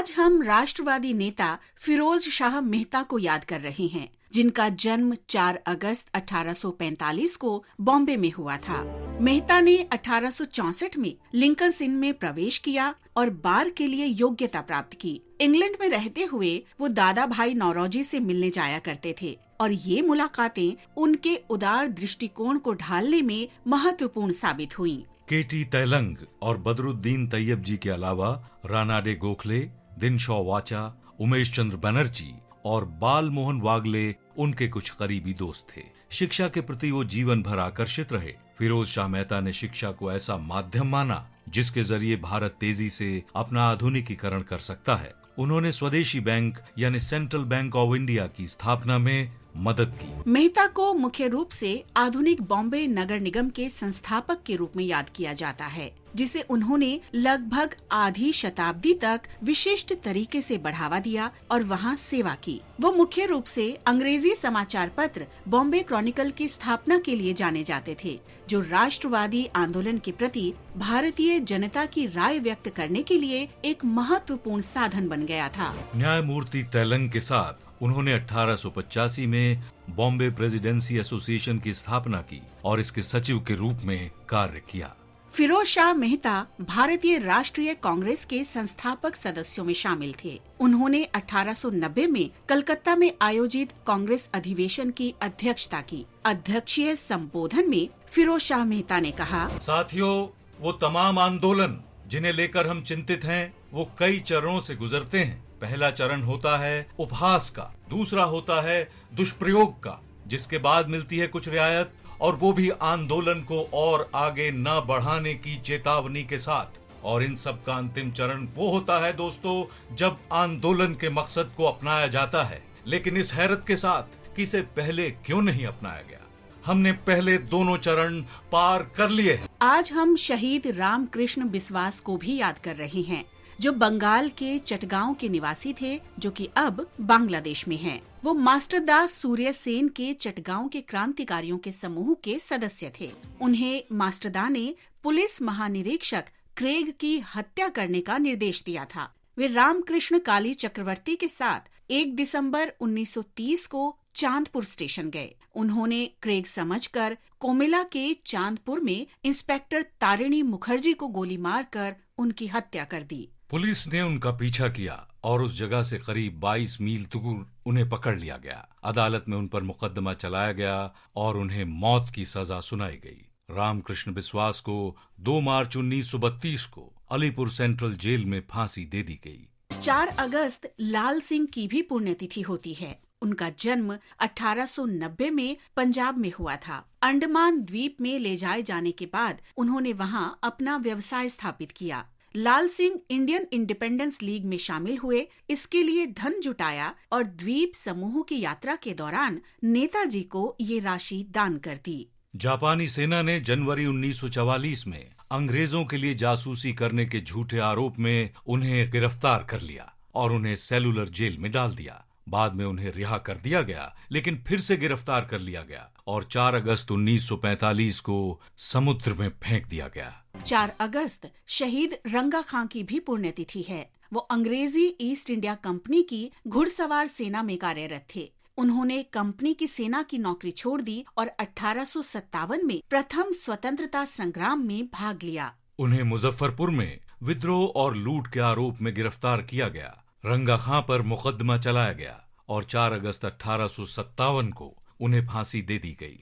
आज हम राष्ट्रवादी नेता फिरोज शाह मेहता को याद कर रहे हैं, जिनका जन्म 4 अगस्त 1845 को बॉम्बे में हुआ था। मेहता ने 1864 में लिंकन इन्न में प्रवेश किया और बार के लिए योग्यता प्राप्त की। इंग्लैंड में रहते हुए वो दादा भाई नौरोजी से मिलने जाया करते थे और ये मुलाकातें उनके उदार दृष्टिकोण को ढालने में महत्वपूर्ण साबित हुई। केटी तैलंग और बदरुद्दीन तैयब जी के अलावा रानाडे गोखले, दिनशॉ वाचा, उमेश चंद्र बनर्जी और बाल मोहन वागले उनके कुछ करीबी दोस्त थे। शिक्षा के प्रति वो जीवन भर आकर्षित रहे। फिरोज शाह मेहता ने शिक्षा को ऐसा माध्यम माना जिसके जरिए भारत तेजी से अपना आधुनिकीकरण कर सकता है। उन्होंने स्वदेशी बैंक यानी सेंट्रल बैंक ऑफ इंडिया की स्थापना में मदद की। मेहता को मुख्य रूप से आधुनिक बॉम्बे नगर निगम के संस्थापक के रूप में याद किया जाता है, जिसे उन्होंने लगभग आधी शताब्दी तक विशिष्ट तरीके से बढ़ावा दिया और वहां सेवा की। वो मुख्य रूप से अंग्रेजी समाचार पत्र बॉम्बे क्रॉनिकल की स्थापना के लिए जाने जाते थे, जो राष्ट्रवादी आंदोलन के प्रति भारतीय जनता की राय व्यक्त करने के लिए एक महत्वपूर्ण साधन बन गया था। न्यायमूर्ति तैलंग के साथ उन्होंने 1885 में बॉम्बे प्रेसिडेंसी एसोसिएशन की स्थापना की और इसके सचिव के रूप में कार्य किया। फिरोज शाह मेहता भारतीय राष्ट्रीय कांग्रेस के संस्थापक सदस्यों में शामिल थे। उन्होंने 1890 में कलकत्ता में आयोजित कांग्रेस अधिवेशन की अध्यक्षता की। अध्यक्षीय संबोधन में फिरोज शाह मेहता ने कहा, साथियों, वो तमाम आंदोलन जिन्हें लेकर हम चिंतित हैं, वो कई चरणों से गुजरते हैं। पहला चरण होता है उपहास का, दूसरा होता है दुष्प्रयोग का, जिसके बाद मिलती है कुछ रियायत, और वो भी आंदोलन को और आगे न बढ़ाने की चेतावनी के साथ। और इन सब का अंतिम चरण वो होता है दोस्तों, जब आंदोलन के मकसद को अपनाया जाता है। लेकिन इस हैरत के साथ कि इसे पहले क्यों नहीं अपनाया गया। हमने पहले दोनों चरण पार कर लिए हैं। आज हम शहीद रामकृष्ण बिस्वास को भी याद कर रहे हैं, जो बंगाल के चटगांव के निवासी थे, जो कि अब बांग्लादेश में हैं। वो मास्टर दास सूर्य सेन के चटगांव के क्रांतिकारियों के समूह के सदस्य थे। उन्हें मास्टर दा ने पुलिस महानिरीक्षक क्रेग की हत्या करने का निर्देश दिया था। वे रामकृष्ण काली चक्रवर्ती के साथ 1 दिसंबर 1930 को चांदपुर स्टेशन गए। उन्होंने क्रेग समझकर कोमिला के चांदपुर में इंस्पेक्टर तारिणी मुखर्जी को गोली मारकर उनकी हत्या कर दी। पुलिस ने उनका पीछा किया और उस जगह से करीब 22 मील दूर उन्हें पकड़ लिया गया। अदालत में उन पर मुकदमा चलाया गया और उन्हें मौत की सजा सुनाई गई। रामकृष्ण बिस्वास को 2 मार्च 1932 को अलीपुर सेंट्रल जेल में फांसी दे दी गई। 4 अगस्त लाल सिंह की भी पुण्यतिथि होती है। उनका जन्म 1890 में पंजाब में हुआ था। अंडमान द्वीप में ले जाए जाने के बाद उन्होंने वहां अपना व्यवसाय स्थापित किया। लाल सिंह इंडियन इंडिपेंडेंस लीग में शामिल हुए, इसके लिए धन जुटाया और द्वीप समूह की यात्रा के दौरान नेताजी को ये राशि दान कर दी। जापानी सेना ने जनवरी 1944 में अंग्रेजों के लिए जासूसी करने के झूठे आरोप में उन्हें गिरफ्तार कर लिया और उन्हें सेलुलर जेल में डाल दिया। बाद में उन्हें रिहा कर दिया गया, लेकिन फिर से गिरफ्तार कर लिया गया और 4 अगस्त 1945 को समुद्र में फेंक दिया गया। 4 अगस्त शहीद रंगा खां की भी पुण्यतिथि है। वो अंग्रेजी ईस्ट इंडिया कंपनी की घुड़सवार सेना में कार्यरत थे। उन्होंने कंपनी की सेना की नौकरी छोड़ दी और 1857 में प्रथम स्वतंत्रता संग्राम में भाग लिया। उन्हें मुजफ्फरपुर में विद्रोह और लूट के आरोप में गिरफ्तार किया गया। रंगा खां पर मुकदमा चलाया गया और 4 अगस्त 1857 को उन्हें फांसी दे दी गई।